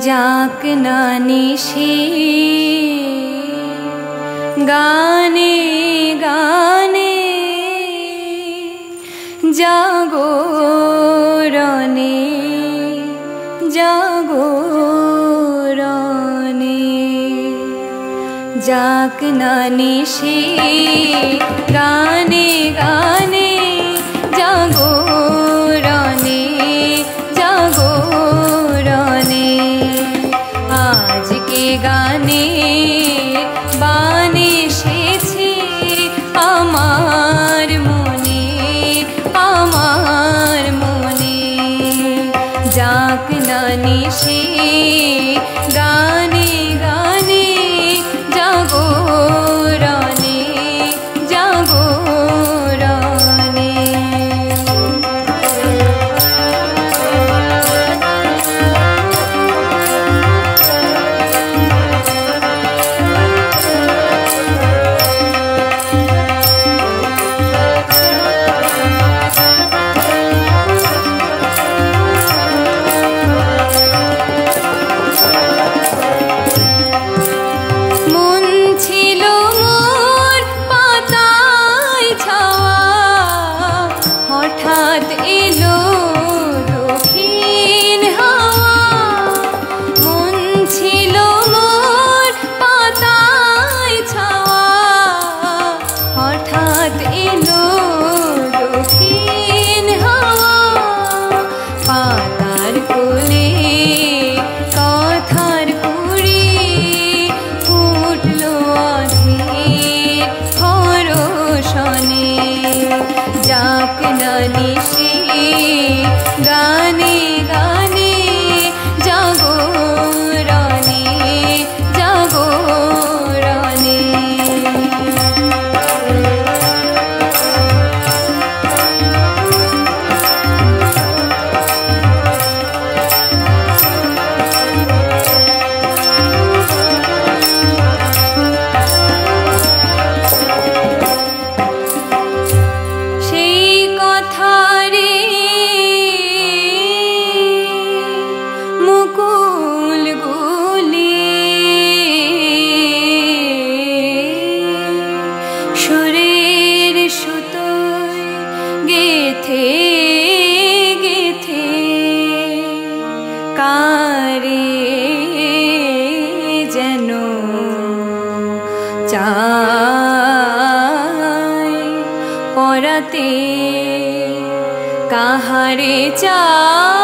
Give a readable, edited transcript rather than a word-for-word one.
যাক না নিশি গানে গানে জাগরণে জাগরণে যাক না নিশি গানে গানে জাগরণে জাগরণে আজকে গানে বানে এসেছে আমার মনে যাক না নিশি গানে গানে জাগরণে জাগরণে পাতার কোলে কথার কুড়ি ফুটলো অধীর হরষণে যাক না নিশি গানে গানে জাগরণে জাগরণে সুরের সুতোয় গেথে গেথে কারে যেন চায় পরাতে কাহারে চায়